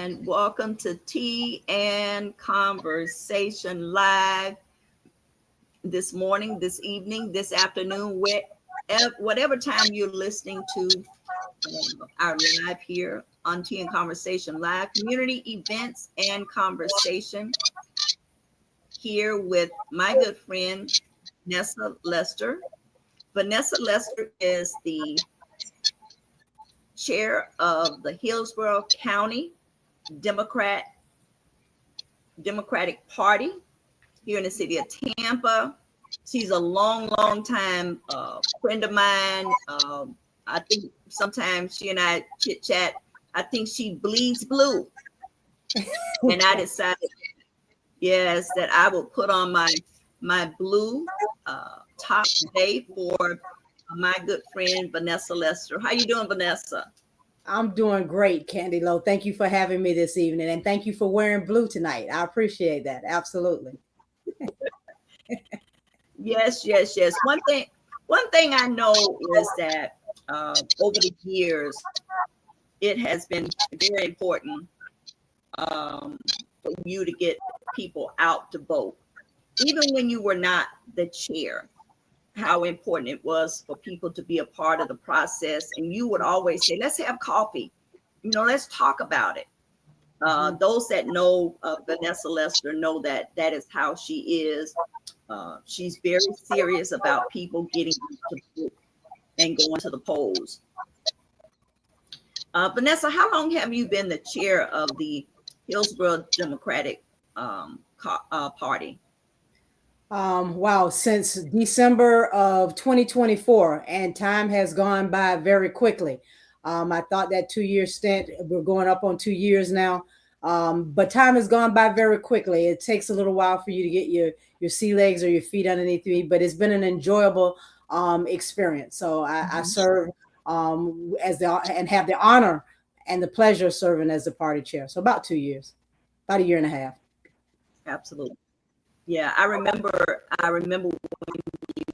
and welcome to Tea and Conversation Live this morning, this evening, this afternoon, whatever time you're listening to our live here on Tea and Conversation Live, community events and conversation here with my good friend, Vanessa Lester. Vanessa Lester is the chair of the Hillsborough County Democratic Party here in the city of Tampa. She's a long time friend of mine. I think sometimes she and I chit chat. I think she bleeds blue, and I decided, yes, that I will put on my blue top today for my good friend Vanessa Lester. How you doing, Vanessa? I'm doing great, Candy Low. Thank you for having me this evening, and thank you for wearing blue tonight. I appreciate that. Absolutely. Yes. One thing I know is that over the years, it has been very important for you to get people out to vote, even when you were not the chair. How important it was for people to be a part of the process. And you would always say, let's have coffee. Let's talk about it. Those that know Vanessa Lester know that is how she is. She's very serious about people getting to vote and going to the polls. Vanessa, how long have you been the chair of the Hillsborough Democratic Party? Wow, since December of 2024, and time has gone by very quickly. I thought that 2-year stint, we're going up on 2 years now, but time has gone by very quickly. It takes a little while for you to get your sea legs or your feet underneath me, but it's been an enjoyable experience. So I serve and have the honor and the pleasure of serving as the party chair. So about 2 years, about a year and a half. Absolutely. Yeah, I remember when you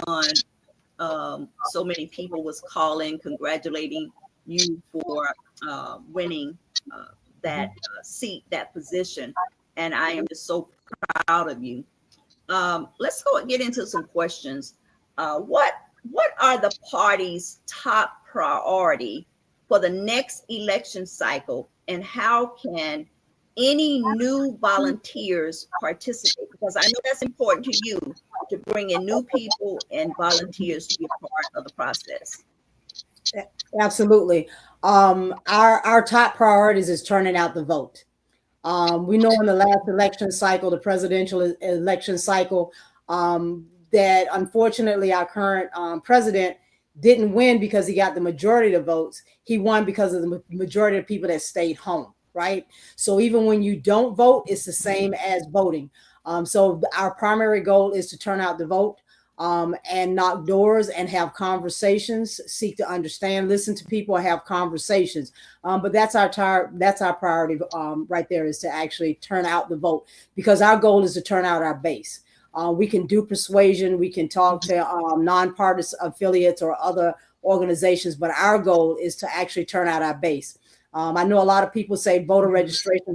won, so many people was calling, congratulating you for winning that seat, that position. And I am just so proud of you. Let's go and get into some questions. What are the party's top priority for the next election cycle, and how can any new volunteers participate? Because I know that's important to you, to bring in new people and volunteers to be a part of the process. Absolutely. Our top priorities is turning out the vote. We know in the last election cycle, the presidential election cycle, that unfortunately our current president didn't win because he got the majority of the votes. He won because of the majority of people that stayed home. Right. So even when you don't vote, it's the same as voting. So our primary goal is to turn out the vote and knock doors and have conversations, seek to understand, listen to people, have conversations. But that's our priority right there, is to actually turn out the vote, because our goal is to turn out our base. We can do persuasion. We can talk to nonpartisan affiliates or other organizations, but our goal is to actually turn out our base. I know a lot of people say voter registration.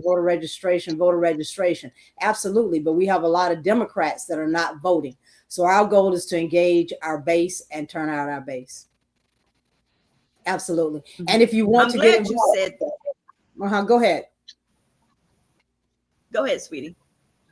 Absolutely. But we have a lot of Democrats that are not voting. So our goal is to engage our base and turn out our base. Absolutely. And if you want to get involved, you said that. Go ahead. Go ahead, sweetie.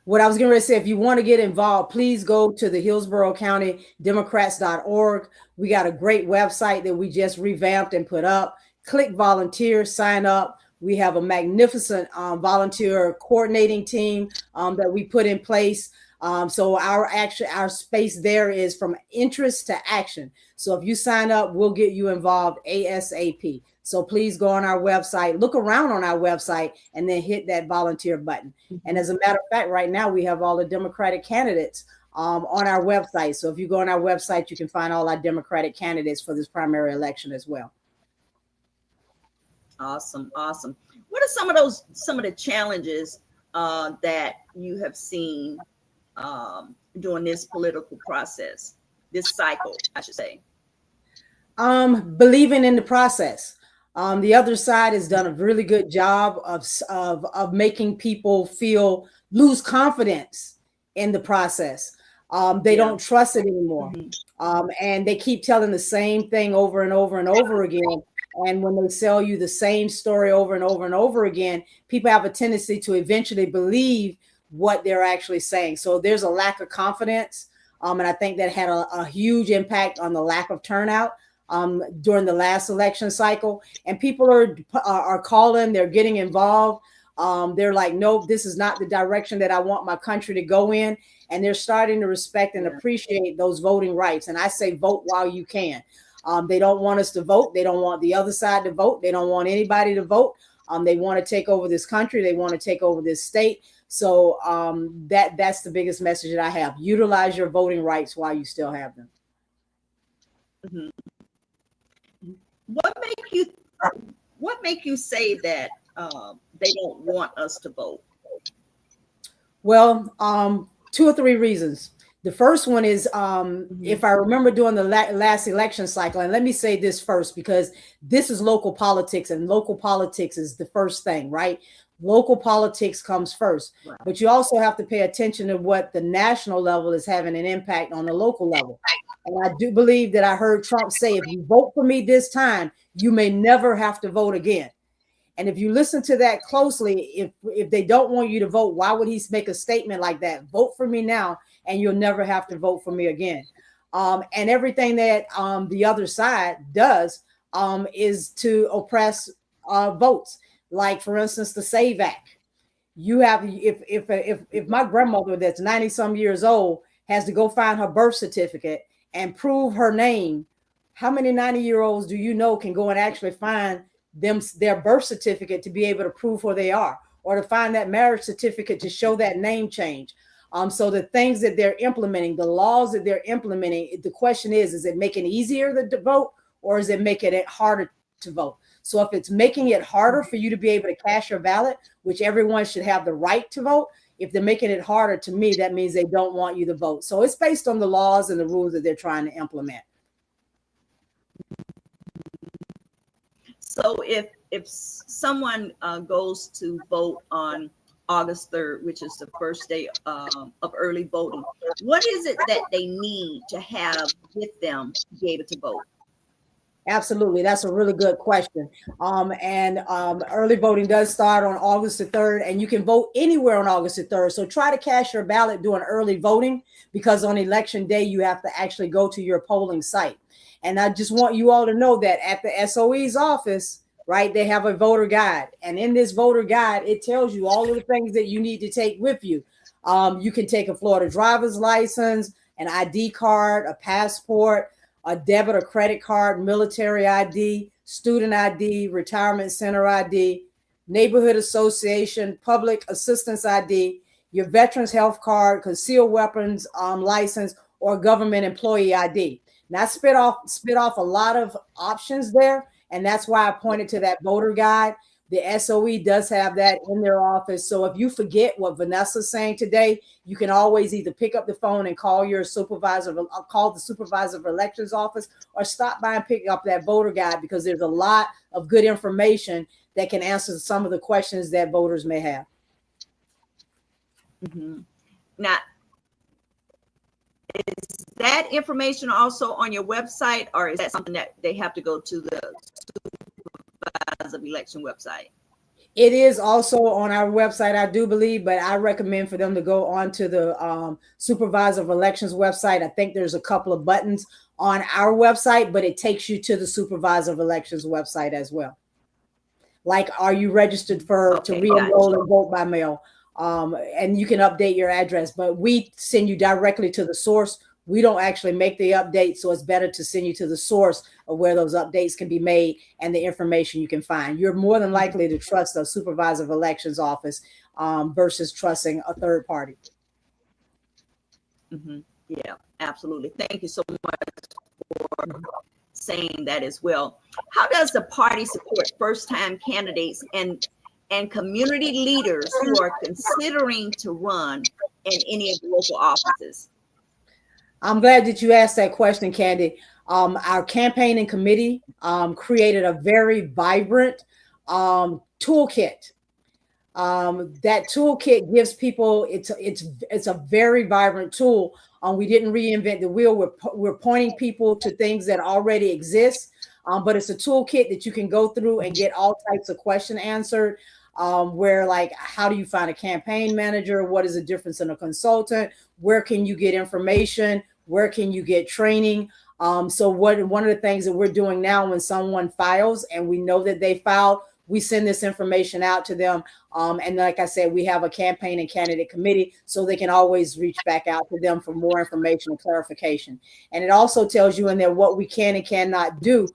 What I was going to say, if you want to get involved, please go to the Hillsborough County Democrats.org. We got a great website that we just revamped and put up. Click volunteer, sign up. We have a magnificent volunteer coordinating team that we put in place. So our space there is from interest to action. So if you sign up, we'll get you involved ASAP. So please go on our website, look around on our website, and then hit that volunteer button. And as a matter of fact, right now we have all the Democratic candidates on our website. So if you go on our website, you can find all our Democratic candidates for this primary election as well. Awesome. What are some of the challenges that you have seen during this political process, this cycle, I should say? Believing in the process. The other side has done a really good job of making people lose confidence in the process. They Yeah. don't trust it anymore. And they keep telling the same thing over and over and over again. And when they sell you the same story over and over and over again, people have a tendency to eventually believe what they're actually saying. So there's a lack of confidence. And I think that had a huge impact on the lack of turnout during the last election cycle. And people are calling, they're getting involved. They're like, nope, this is not the direction that I want my country to go in. And they're starting to respect and appreciate those voting rights. And I say vote while you can. They don't want us to vote. They don't want the other side to vote. They don't want anybody to vote. They want to take over this country. They want to take over this state. So that's the biggest message that I have. Utilize your voting rights while you still have them. Mm-hmm. What make you say that they don't want us to vote? Well, 2 or 3 reasons. The first one is, if I remember during the last election cycle, and let me say this first, because this is local politics, and local politics is the first thing, right? Local politics comes first, right. But you also have to pay attention to what the national level is having an impact on the local level. And I do believe that I heard Trump say, if you vote for me this time, you may never have to vote again. And if you listen to that closely, if they don't want you to vote, why would he make a statement like that? Vote for me now, and you'll never have to vote for me again. And everything that the other side does is to oppress votes. Like, for instance, the SAVE Act. You have, if my grandmother that's 90 some years old has to go find her birth certificate and prove her name, how many 90-year-olds do you know can go and actually find their birth certificate to be able to prove who they are, or to find that marriage certificate to show that name change? So the things that they're implementing, the laws that they're implementing, the question is it making it easier to vote, or is it making it harder to vote? So if it's making it harder for you to be able to cast your ballot, which everyone should have the right to vote, if they're making it harder, to me, that means they don't want you to vote. So it's based on the laws and the rules that they're trying to implement. So if someone goes to vote on August 3rd, which is the first day of early voting, what is it that they need to have with them to be able to vote? Absolutely. That's a really good question. Early voting does start on August the 3rd, and you can vote anywhere on August the 3rd. So try to cast your ballot during early voting, because on election day, you have to actually go to your polling site. And I just want you all to know that at the SOE's office, right, they have a voter guide. And in this voter guide, it tells you all of the things that you need to take with you. You can take a Florida driver's license, an ID card, a passport, a debit or credit card, military ID, student ID, retirement center ID, neighborhood association, public assistance ID, your veterans health card, concealed weapons license, or government employee ID. Now, I spit off a lot of options there, and that's why I pointed to that voter guide. The SOE does have that in their office. So if you forget what Vanessa's saying today, you can always either pick up the phone and call your supervisor, call the supervisor of elections office, or stop by and pick up that voter guide, because there's a lot of good information that can answer some of the questions that voters may have. Mm-hmm. Now, is that information also on your website, or is that something that they have to go to the Supervisor of Election website? It is also on our website, I do believe, but I recommend for them to go onto the Supervisor of Elections website. I think there's a couple of buttons on our website, but it takes you to the Supervisor of Elections website as well. Like, are you registered to re-enroll and vote by mail? And you can update your address, but we send you directly to the source. We don't actually make the update, so it's better to send you to the source of where those updates can be made and the information you can find. You're more than likely to trust the Supervisor of Elections office versus trusting a third party. Mm-hmm. Yeah, absolutely. Thank you so much for saying that as well. How does the party support first-time candidates and community leaders who are considering to run in any of the local offices? I'm glad that you asked that question, Candy. Our campaigning committee created a very vibrant toolkit. That toolkit gives people, it's a very vibrant tool. We didn't reinvent the wheel. We're pointing people to things that already exist, but it's a toolkit that you can go through and get all types of questions answered. Where, like, how do you find a campaign manager? What is the difference in a consultant? Where can you get information? Where can you get training? So one of the things that we're doing now, when someone files and we know that they filed, we send this information out to them. And like I said, we have a campaign and candidate committee, so they can always reach back out to them for more information and clarification. And it also tells you in there what we can and cannot do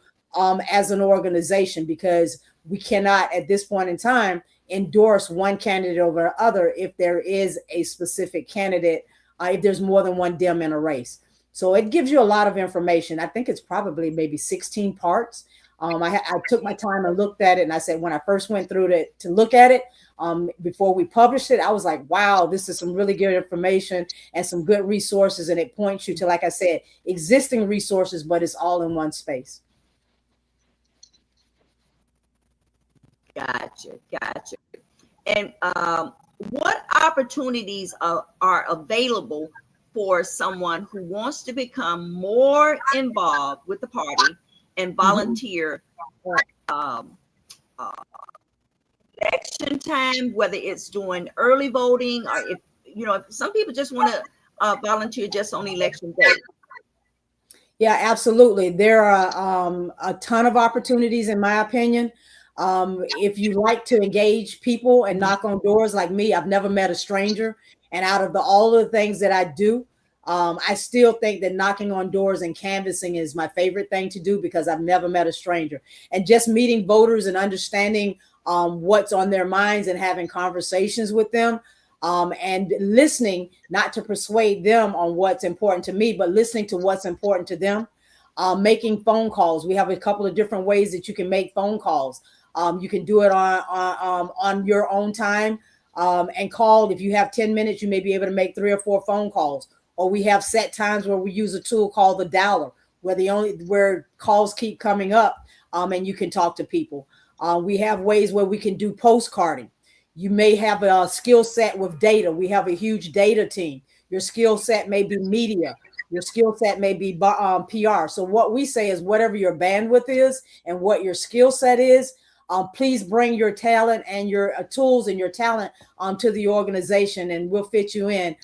as an organization, because we cannot at this point in time endorse one candidate over other if there is a specific candidate, if there's more than one Dem in a race. So it gives you a lot of information. I think it's probably maybe 16 parts. I took my time and looked at it, and I said, when I first went through to look at it, before we published it, I was like, wow, this is some really good information and some good resources. And it points you to, like I said, existing resources, but it's all in one space. Gotcha. And what opportunities are available for someone who wants to become more involved with the party and volunteer election time, whether it's doing early voting, or if some people just want to volunteer just on election day? Yeah, absolutely. There are a ton of opportunities, in my opinion. If you like to engage people and knock on doors like me, I've never met a stranger. And out of all of the things that I do, I still think that knocking on doors and canvassing is my favorite thing to do, because I've never met a stranger. And just meeting voters and understanding what's on their minds and having conversations with them, and listening, not to persuade them on what's important to me, but listening to what's important to them. Making phone calls. We have a couple of different ways that you can make phone calls. You can do it on your own time, and call. If you have 10 minutes, you may be able to make 3 or 4 phone calls. Or we have set times where we use a tool called the dialer, where calls keep coming up, and you can talk to people. We have ways where we can do postcarding. You may have a skill set with data. We have a huge data team. Your skill set may be media. Your skill set may be PR. So what we say is, whatever your bandwidth is and what your skill set is, please bring your talent and your tools and your talent to the organization, and we'll fit you in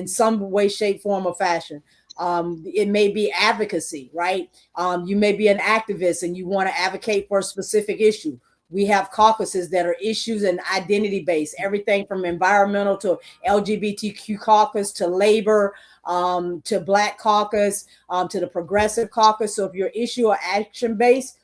some way, shape, form, or fashion. It may be advocacy, right? You may be an activist and you want to advocate for a specific issue. We have caucuses that are issues and identity based, everything from environmental to LGBTQ caucus to labor, to Black caucus, to the progressive caucus. So if you're issue or action based,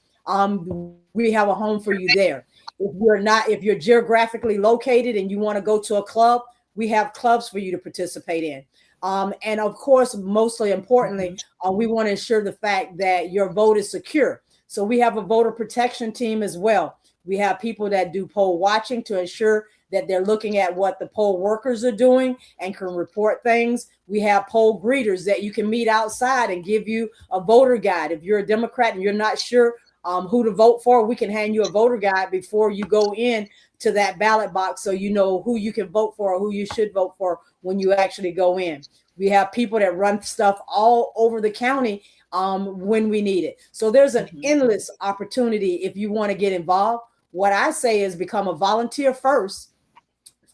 we have a home for you there. If you're geographically located and you want to go to a club, we have clubs for you to participate in. And of course, mostly importantly, we want to ensure the fact that your vote is secure. So we have a voter protection team as well. We have people that do poll watching to ensure that they're looking at what the poll workers are doing and can report things. We have poll greeters that you can meet outside and give you a voter guide. If you're a Democrat and you're not sure who to vote for, we can hand you a voter guide before you go in to that ballot box, so you know who you can vote for or who you should vote for when you actually go in. We have people that run stuff all over the county when we need it. So there's an endless opportunity if you want to get involved. What I say is, become a volunteer first,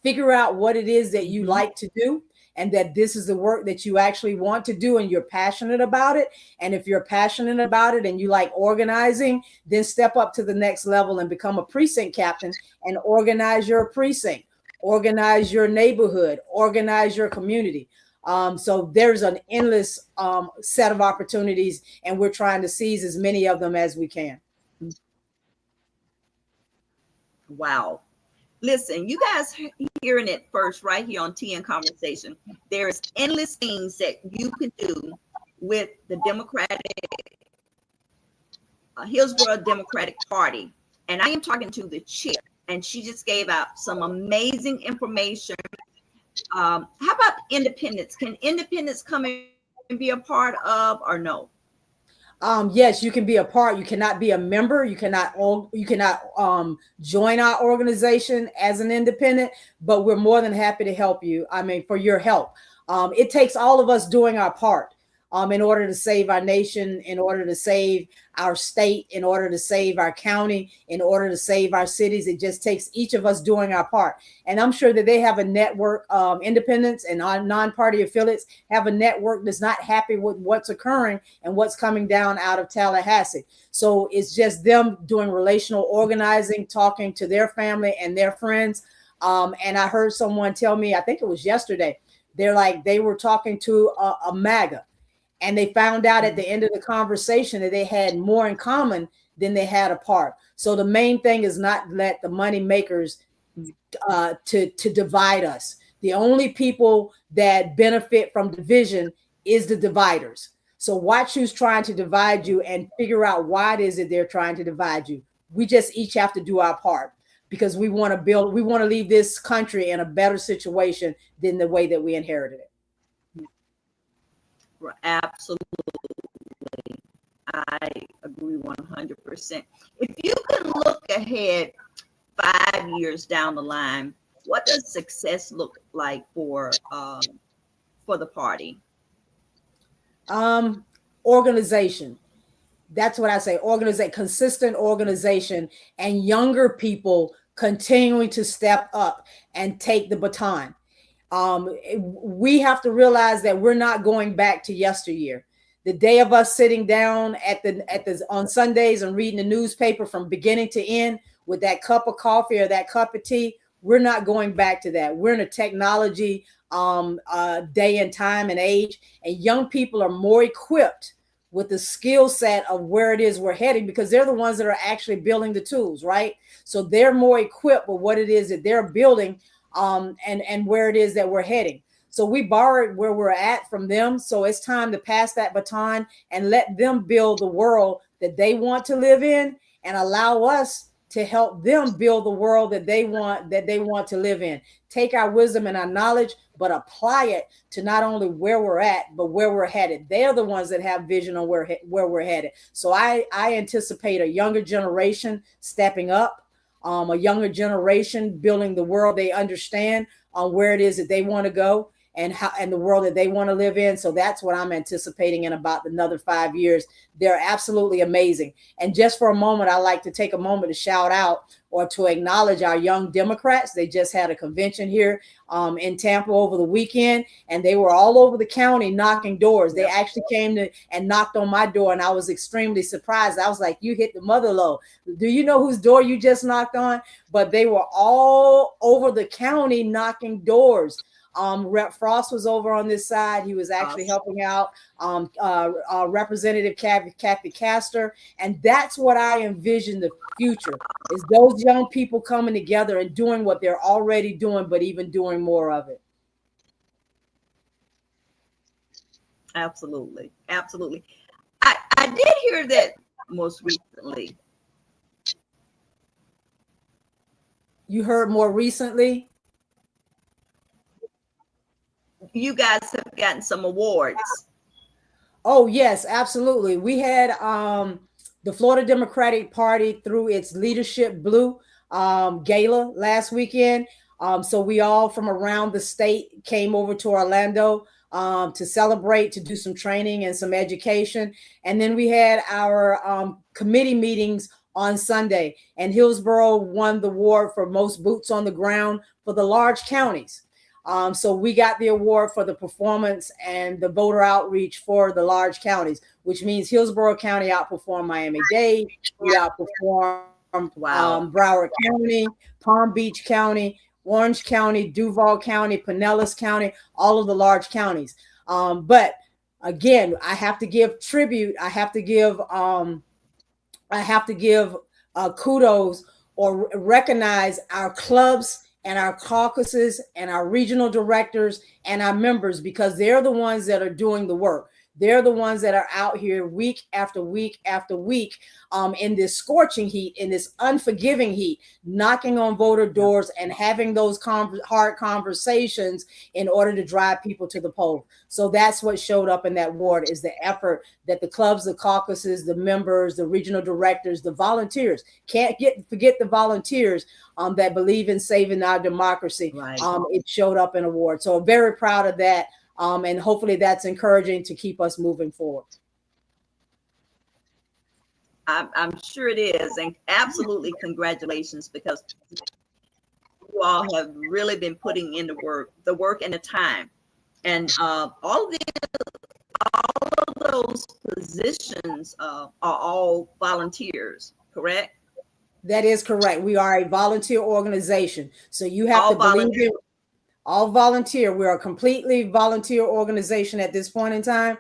figure out what it is that you like to do, and that this is the work that you actually want to do and you're passionate about it. And if you're passionate about it and you like organizing, then step up to the next level and become a precinct captain and organize your precinct, organize your neighborhood, organize your community. So there's an endless set of opportunities, and we're trying to seize as many of them as we can. Wow. Listen, you guys hearing it first right here on Tea and Conversation. There's endless things that you can do with the Hillsborough Democratic Party. And I am talking to the chair, and she just gave out some amazing information. How about independents? Can independents come in and be a part of, or no? Yes, you can be a part. You cannot be a member. You cannot join our organization as an independent, but we're more than happy to help you. I mean, for your help. It takes all of us doing our part in order to save our nation, in order to save our state, in order to save our county, in order to save our cities. It just takes each of us doing our part. And I'm sure that they have a network, independents and non-party affiliates have a network that's not happy with what's occurring and what's coming down out of Tallahassee. So it's just them doing relational organizing, talking to their family and their friends. And I heard someone tell me, I think it was yesterday, they were talking to a MAGA. And they found out at the end of the conversation that they had more in common than they had apart. So the main thing is not let the money makers to divide us. The only people that benefit from division is the dividers. So watch who's trying to divide you and figure out why it is that they're trying to divide you. We just each have to do our part because we want to leave this country in a better situation than the way that we inherited it. Absolutely. I agree 100%. If you can look ahead 5 years down the line, what does success look like for the party? Organization. That's what I say. Consistent organization, and younger people continuing to step up and take the baton. We have to realize that we're not going back to yesteryear. The day of us sitting down on Sundays and reading the newspaper from beginning to end with that cup of coffee or that cup of tea, we're not going back to that. We're in a technology day and time and age, and young people are more equipped with the skill set of where it is we're heading because they're the ones that are actually building the tools, right? So they're more equipped with what it is that they're building and where it is that we're heading. So we borrowed where we're at from them. So it's time to pass that baton and let them build the world that they want to live in and allow us to help them build the world that they want to live in. Take our wisdom and our knowledge, but apply it to not only where we're at, but where we're headed. They're the ones that have vision on where we're headed. So I anticipate a younger generation stepping up, a younger generation building the world they understand on where it is that they want to go and the world that they want to live in. So that's what I'm anticipating in about another 5 years. They're absolutely amazing. And just for a moment, I like to take a moment to shout out or to acknowledge our young Democrats. They just had a convention here in Tampa over the weekend, and they were all over the county knocking doors. They actually came and knocked on my door, and I was extremely surprised. I was like, you hit the mother low. Do you know whose door you just knocked on? But they were all over the county knocking doors. Rep Frost was over on this side. He was actually helping out Representative Kathy Castor. And that's what I envision the future is those young people coming together and doing what they're already doing, but even doing more of it. Absolutely. Absolutely. I did hear that most recently. You heard more recently? You guys have gotten some awards. Oh, yes, absolutely. We had the Florida Democratic Party through its Leadership Blue gala last weekend. So we all from around the state came over to Orlando to celebrate, to do some training and some education. And then we had our committee meetings on Sunday, and Hillsborough won the award for most boots on the ground for the large counties. So we got the award for the performance and the voter outreach for the large counties, which means Hillsborough County outperformed Miami-Dade, we outperformed Broward County, Palm Beach County, Orange County, Duval County, Pinellas County, all of the large counties. But again, I have to give tribute. I have to give kudos or recognize our clubs and our caucuses and our regional directors and our members, because they're the ones that are doing the work. They're the ones that are out here week after week after week, in this scorching heat, in this unforgiving heat, knocking on voter doors and having those hard conversations in order to drive people to the polls. So that's what showed up in that ward, is the effort that the clubs, the caucuses, the members, the regional directors, the volunteers, forget the volunteers that believe in saving our democracy. Right. It showed up in a ward. So very proud of that. And hopefully that's encouraging to keep us moving forward. I'm sure it is. And absolutely congratulations, because you all have really been putting in the work and the time. And all of those positions are all volunteers, correct? That is correct. We are a volunteer organization. So you have All to believe volunteer. it. All volunteer. We're a completely volunteer organization at this point in time.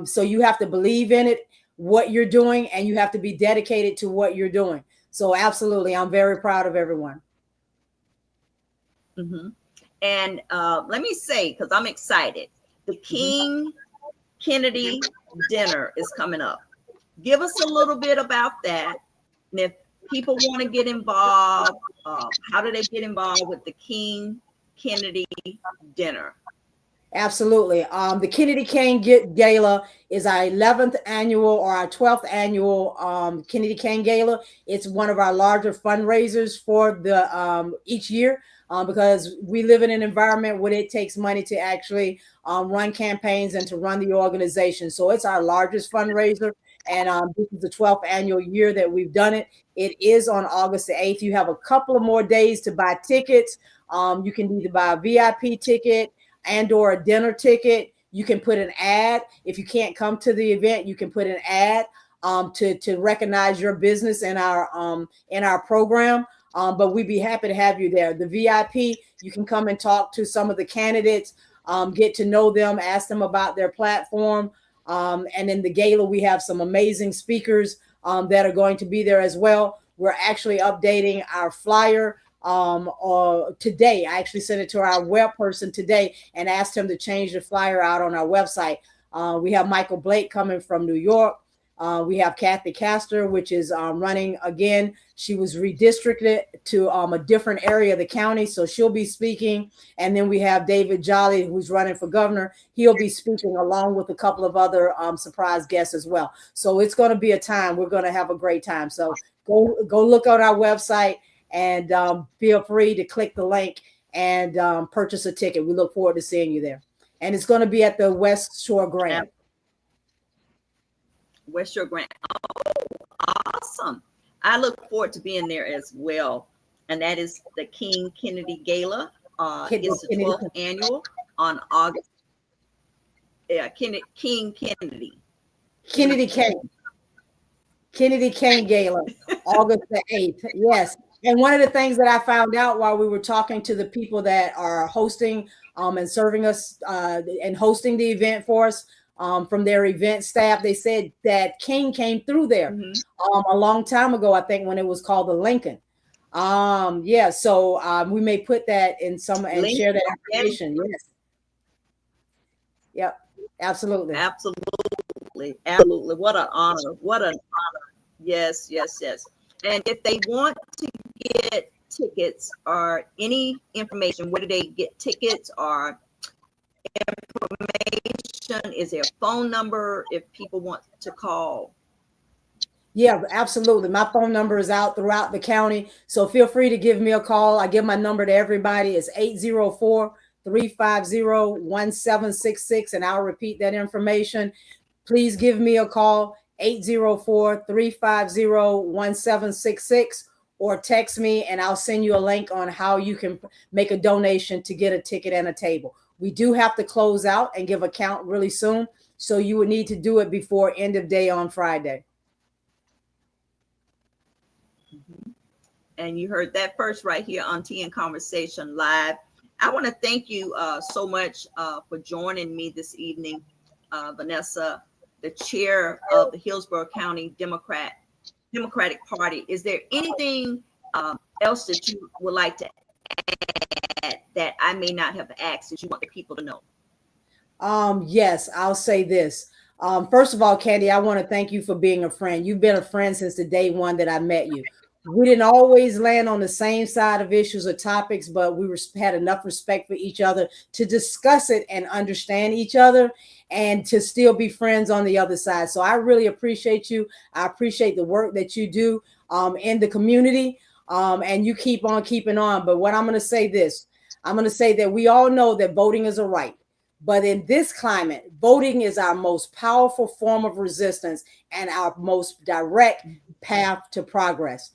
So you have to believe in it, what you're doing, and you have to be dedicated to what you're doing. So absolutely, I'm very proud of everyone. Mm-hmm. And let me say, because I'm excited, the King Kennedy dinner is coming up. Give us a little bit about that. And if people want to get involved, how do they get involved with the King Kennedy dinner? Absolutely. The Kennedy King Gala is our 11th annual or our 12th annual Kennedy King Gala. It's one of our larger fundraisers for the each year, because we live in an environment where it takes money to actually run campaigns and to run the organization. So it's our largest fundraiser. And this is the 12th annual year that we've done it. It is on August the 8th. You have a couple of more days to buy tickets. You can either buy a VIP ticket and or a dinner ticket. You can put an ad. If you can't come to the event, you can put an ad to recognize your business in our program. But we'd be happy to have you there. The VIP, you can come and talk to some of the candidates, get to know them, ask them about their platform. And in the gala, we have some amazing speakers that are going to be there as well. We're actually updating our flyer today. I actually sent it to our web person today and asked him to change the flyer out on our website. We have Michael Blake coming from New York. We have Kathy Castor, which is running again. She was redistricted to a different area of the county, so she'll be speaking. And then we have David Jolly, who's running for governor. He'll be speaking along with a couple of other surprise guests as well. So it's going to be a time. We're going to have a great time. So go look on our website and feel free to click the link and purchase a ticket. We look forward to seeing you there. And it's going to be at the West Shore Grand. West Shore Grand. Oh, awesome. I look forward to being there as well. And that is the King Kennedy Gala. It's the 12th annual on August. Yeah, King Kennedy. Kennedy King Gala, August the 8th. Yes. And one of the things that I found out while we were talking to the people that are hosting and serving us and hosting the event for us from their event staff, they said that King came through there a long time ago, I think, when it was called the Lincoln. Yeah, so we may put that in some and Lincoln, share that information. Yes. Yep. Absolutely. Absolutely. Absolutely. What an honor. What an honor. Yes, yes, yes. And if they want to get tickets or any information, where do they get tickets or information? Is there a phone number if people want to call? Yeah, absolutely. My phone number is out throughout the county. So feel free to give me a call. I give my number to everybody. It's 804-350-1766. And I'll repeat that information. Please give me a call, 804-350-1766, or text me and I'll send you a link on how you can make a donation to get a ticket and a table. We do have to close out and give a count really soon. So you would need to do it before end of day on Friday. And you heard that first right here on Tea and Conversation Live. I want to thank you so much for joining me this evening, Vanessa, the chair of the Hillsborough County Democratic Party. Is there anything else that you would like to add that I may not have asked that you want the people to know? Yes, I'll say this. First of all, Candy, I want to thank you for being a friend. You've been a friend since the day one that I met you. We didn't always land on the same side of issues or topics, but we had enough respect for each other to discuss it and understand each other and to still be friends on the other side. So I really appreciate you. I appreciate the work that you do in the community, and you keep on keeping on. But what I'm going to say this, I'm going to say that we all know that voting is a right. But in this climate, voting is our most powerful form of resistance and our most direct path to progress.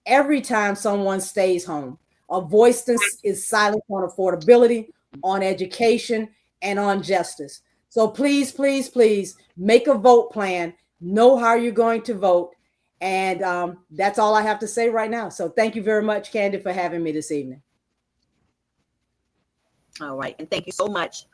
Every time someone stays home, a voice is silent on affordability, on education, and on justice. So please, please, please make a vote plan, know how you're going to vote. And that's all I have to say right now. So thank you very much, Candy, for having me this evening. All right. And thank you so much.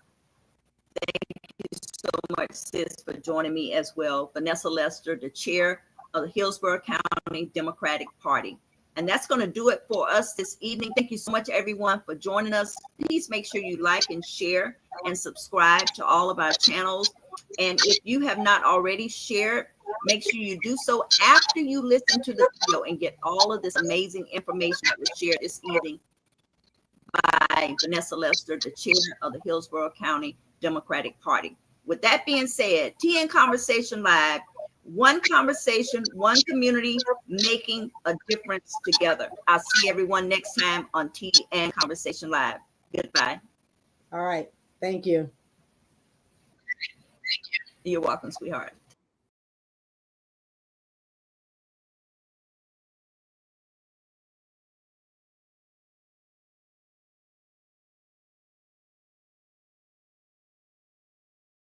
Thank you so much, sis, for joining me as well. Vanessa Lester, the chair of the Hillsborough County Democratic Party. And that's going to do it for us this evening. Thank you so much, everyone, for joining us. Please make sure you like and share and subscribe to all of our channels. And if you have not already shared, make sure you do so after you listen to the video and get all of this amazing information that was shared this evening by Vanessa Lester, the chair of the Hillsborough County Democratic Party. With that being said, TN Conversation Live, one conversation, one community, making a difference together. I'll see everyone next time on TN Conversation Live. Goodbye. All right. Thank you. You're welcome, sweetheart.